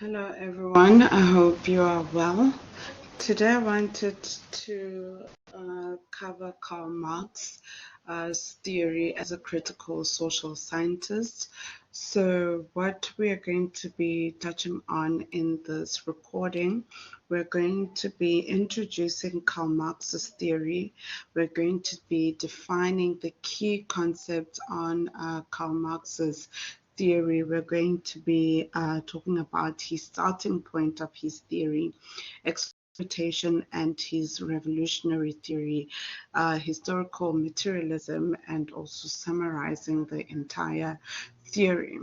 Hello everyone, I hope you are well. Today I wanted to cover Karl Marx's theory as a critical social scientist. So what we are going to be touching on in this recording, we're going to be introducing Karl Marx's theory. We're going to be defining the key concepts on Karl Marx's theory. We're going to be talking about his starting point of his theory, exploitation and his revolutionary theory, historical materialism, and also summarizing the entire theory.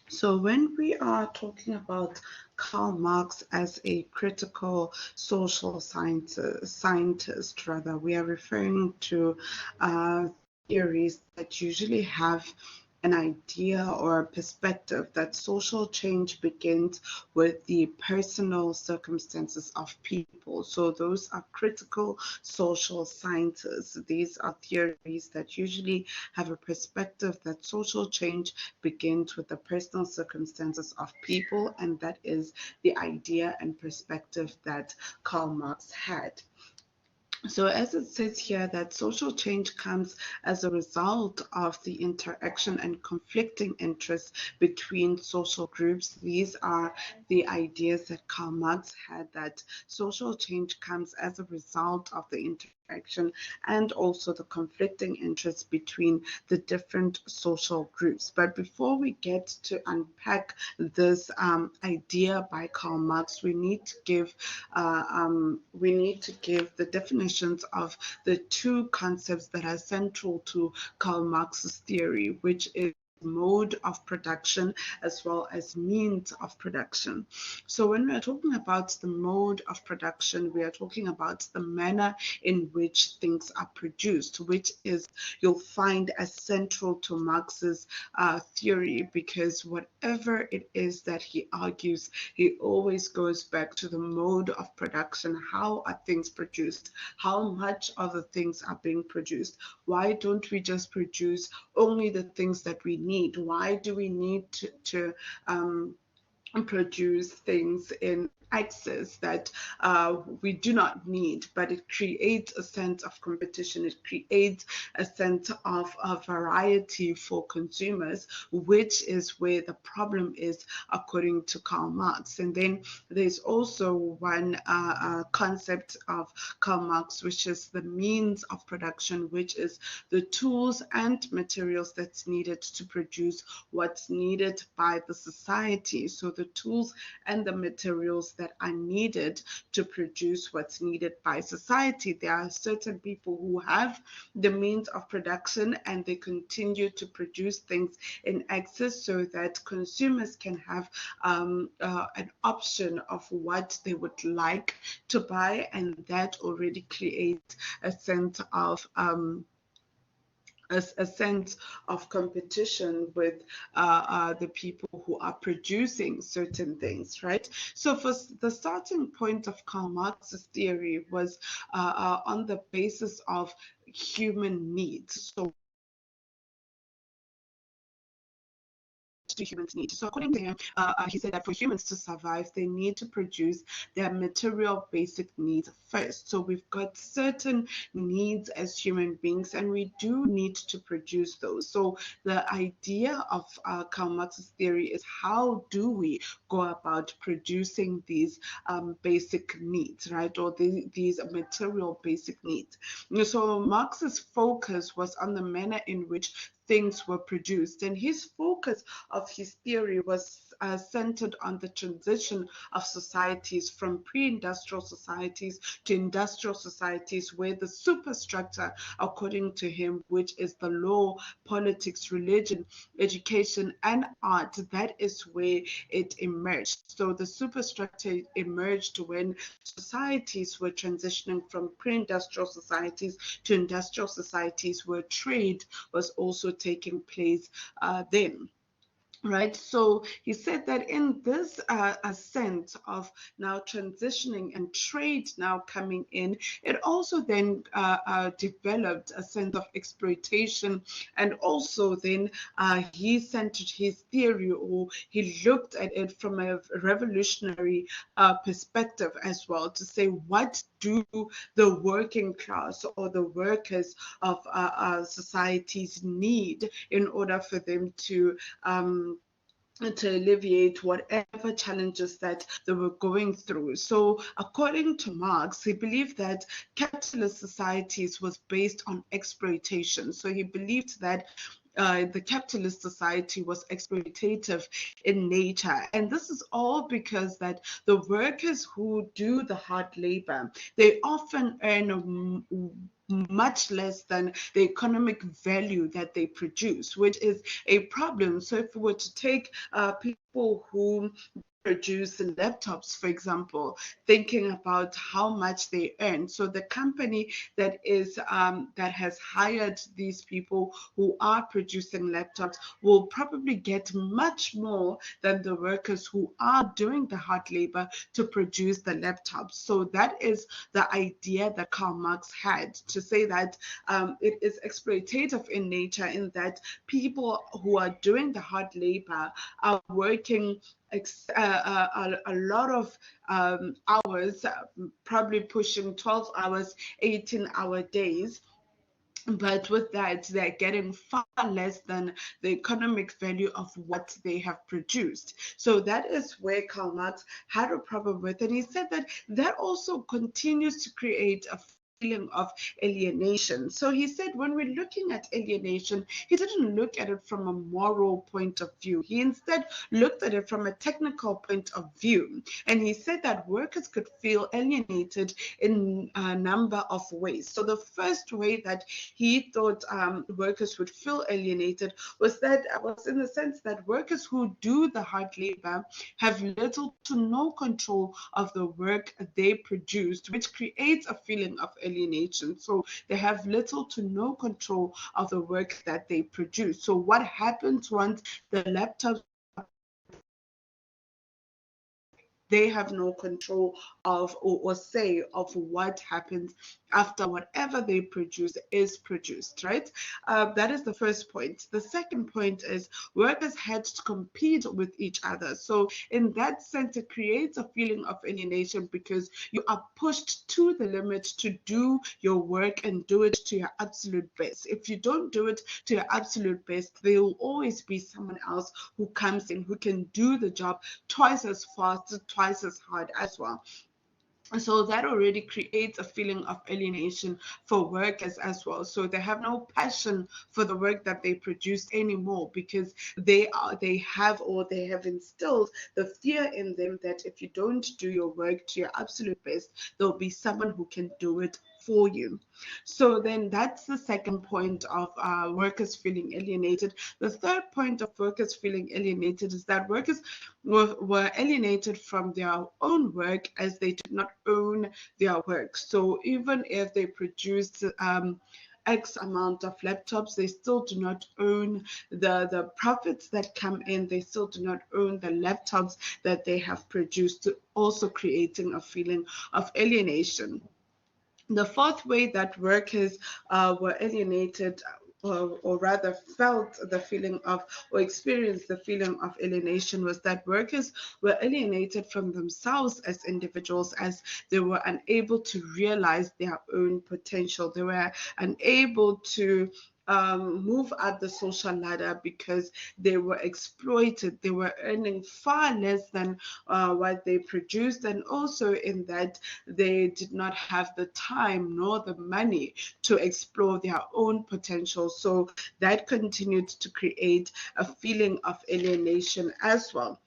So when we are talking about Karl Marx as a critical social scientist, rather, we are referring to theories that usually have an idea or a perspective that social change begins with the personal circumstances of people. So those are critical social scientists. These are theories that usually have a perspective that social change begins with the personal circumstances of people, and that is the idea and perspective that Karl Marx had. So as it says here that social change comes as a result of the interaction and conflicting interests between social groups. These are the ideas that Karl Marx had, that social change comes as a result of the interaction and also the conflicting interests between the different social groups. But before we get to unpack this idea by Karl Marx, we need to give the definitions of the two concepts that are central to Karl Marx's theory, which is mode of production as well as means of production. So when we are talking about the mode of production, we are talking about the manner in which things are produced, which is you'll find as central to Marx's theory, because whatever it is that he argues, he always goes back to the mode of production. How are things produced? How much of the things are being produced? Why don't we just produce only the things that we need? Why do we need to produce things in excess that we do not need? But it creates a sense of competition. It creates a sense of variety for consumers, which is where the problem is, according to Karl Marx. And then there's also one concept of Karl Marx, which is the means of production, which is the tools and materials that's needed to produce what's needed by the society. So the tools and the materials that are needed to produce what's needed by society. There are certain people who have the means of production and they continue to produce things in excess so that consumers can have an option of what they would like to buy, and that already creates a sense of a sense of competition with the people who are producing certain things, right? So for the starting point of Karl Marx's theory was on the basis of human needs. So do humans need? So according to him, he said that for humans to survive, they need to produce their material basic needs first. So we've got certain needs as human beings, and we do need to produce those. So the idea of Karl Marx's theory is, how do we go about producing these basic needs, right? Or these material basic needs. So Marx's focus was on the manner in which things were produced, and his focus of his theory was centered on the transition of societies from pre-industrial societies to industrial societies, where the superstructure, according to him, which is the law, politics, religion, education, and art, that is where it emerged. So the superstructure emerged when societies were transitioning from pre-industrial societies to industrial societies, where trade was also taking place then. Right, so he said that in this ascent of now transitioning and trade now coming in, it also then developed a sense of exploitation, and also then he centered his theory, or he looked at it from a revolutionary perspective as well, to say, what do the working class or the workers of societies need in order for them to alleviate whatever challenges that they were going through. So, according to Marx, he believed that capitalist societies was based on exploitation. So he believed that the capitalist society was exploitative in nature, and this is all because that the workers who do the hard labor, they often earn much less than the economic value that they produce, which is a problem. So if we were to take people who produce laptops, for example, thinking about how much they earn. So the company that has hired these people who are producing laptops will probably get much more than the workers who are doing the hard labor to produce the laptops. So that is the idea that Karl Marx had, to say that it is exploitative in nature, in that people who are doing the hard labor are working a lot of hours, probably pushing 12 hours, 18-hour days. But with that, they're getting far less than the economic value of what they have produced. So that is where Karl Marx had a problem with. And he said that that also continues to create a feeling of alienation. So he said when we're looking at alienation, he didn't look at it from a moral point of view. He instead looked at it from a technical point of view. And he said that workers could feel alienated in a number of ways. So the first way that he thought workers would feel alienated was in the sense that workers who do the hard labor have little to no control of the work they produced, which creates a feeling of alienation. So they have little to no control of the work that they produce. So what happens once the laptops, they have no control of, or say of what happens after whatever they produce is produced, right? That is the first point. The second point is workers had to compete with each other. So in that sense, it creates a feeling of alienation because you are pushed to the limit to do your work and do it to your absolute best. If you don't do it to your absolute best, there will always be someone else who comes in who can do the job twice as fast, twice as hard as well. So that already creates a feeling of alienation for workers as well. So they have no passion for the work that they produce anymore, because they have instilled the fear in them that if you don't do your work to your absolute best, there'll be someone who can do it for you. So then that's the second point of workers feeling alienated. The third point of workers feeling alienated is that workers were alienated from their own work, as they did not own their work. So even if they produced X amount of laptops, they still do not own the profits that come in. They still do not own the laptops that they have produced, also creating a feeling of alienation. The fourth way that workers were alienated, or rather felt the feeling of, or experienced the feeling of alienation, was that workers were alienated from themselves as individuals, as they were unable to realize their own potential. They were unable to move up the social ladder because they were exploited. They were earning far less than what they produced, and also in that they did not have the time nor the money to explore their own potential. So that continued to create a feeling of alienation as well.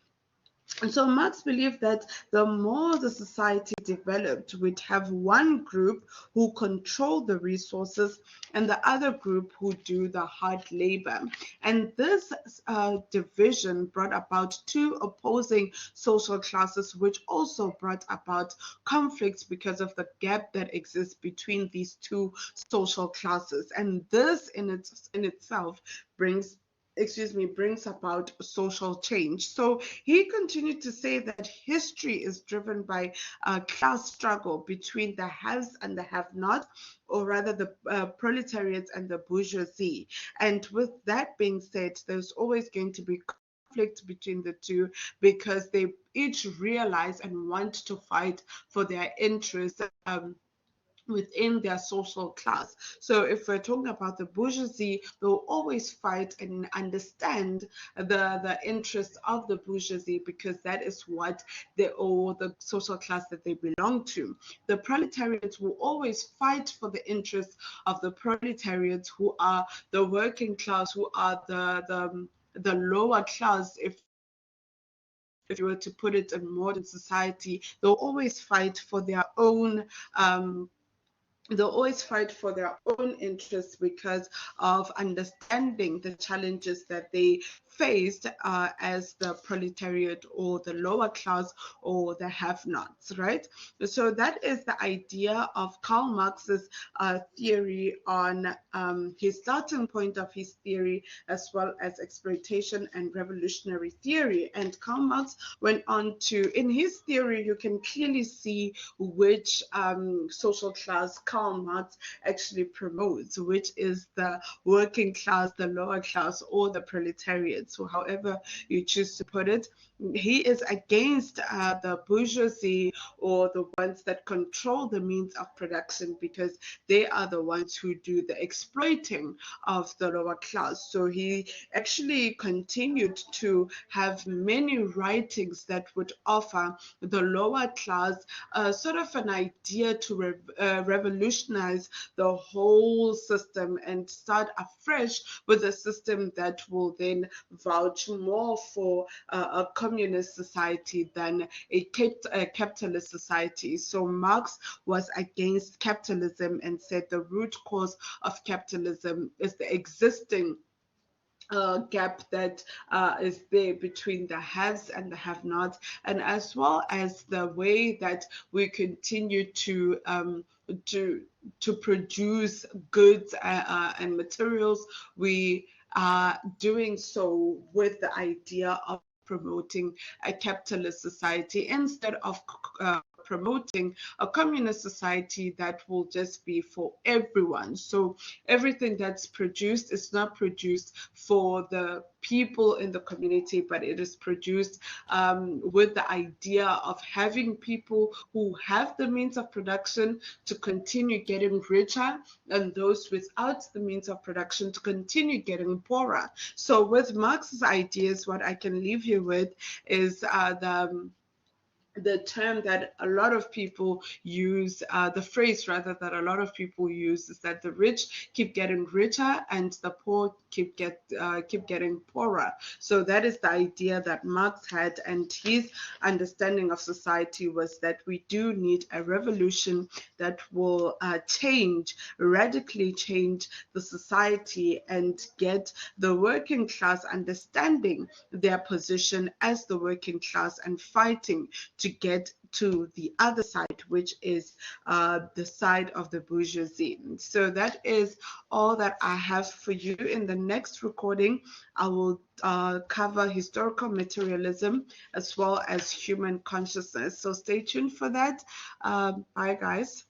And so Marx believed that the more the society developed, we'd have one group who control the resources and the other group who do the hard labor. And this division brought about two opposing social classes, which also brought about conflicts because of the gap that exists between these two social classes. And this in itself brings brings about social change. So he continued to say that history is driven by a class struggle between the haves and the have-not, or rather the proletariats and the bourgeoisie. And with that being said, there's always going to be conflict between the two because they each realize and want to fight for their interests. Within their social class. So if we're talking about the bourgeoisie, they'll always fight and understand the interests of the bourgeoisie because that is what they, or the social class that they belong to. The proletariats will always fight for the interests of the proletariats, who are the working class, who are the lower class, if you were to put it in modern society. They'll always fight for their own they'll always fight for their own interests because of understanding the challenges that they faced as the proletariat or the lower class or the have-nots, right? So that is the idea of Karl Marx's theory on his starting point of his theory, as well as exploitation and revolutionary theory. And Karl Marx went on to, in his theory, you can clearly see which social class Karl Marx actually promotes, which is the working class, the lower class, or the proletariat. So however you choose to put it, he is against the bourgeoisie or the ones that control the means of production because they are the ones who do the exploiting of the lower class. So he actually continued to have many writings that would offer the lower class sort of an idea to revolutionize the whole system and start afresh with a system that will then vouch more for a communist society than a capitalist society. So Marx was against capitalism and said the root cause of capitalism is the existing gap that is there between the haves and the have-nots, and as well as the way that we continue to to produce goods and materials. We are doing so with the idea of promoting a capitalist society instead of promoting a communist society that will just be for everyone. So everything that's produced is not produced for the people in the community, but it is produced with the idea of having people who have the means of production to continue getting richer and those without the means of production to continue getting poorer. So with Marx's ideas, what I can leave you with is the term that a lot of people use, the phrase rather that a lot of people use is that the rich keep getting richer and the poor keep getting poorer. So that is the idea that Marx had, and his understanding of society was that we do need a revolution that will radically change the society and get the working class understanding their position as the working class and fighting to get to the other side, which is the side of the bourgeoisie. So that is all that I have for you. In the next recording, I will cover historical materialism as well as human consciousness. So stay tuned for that. Bye, guys.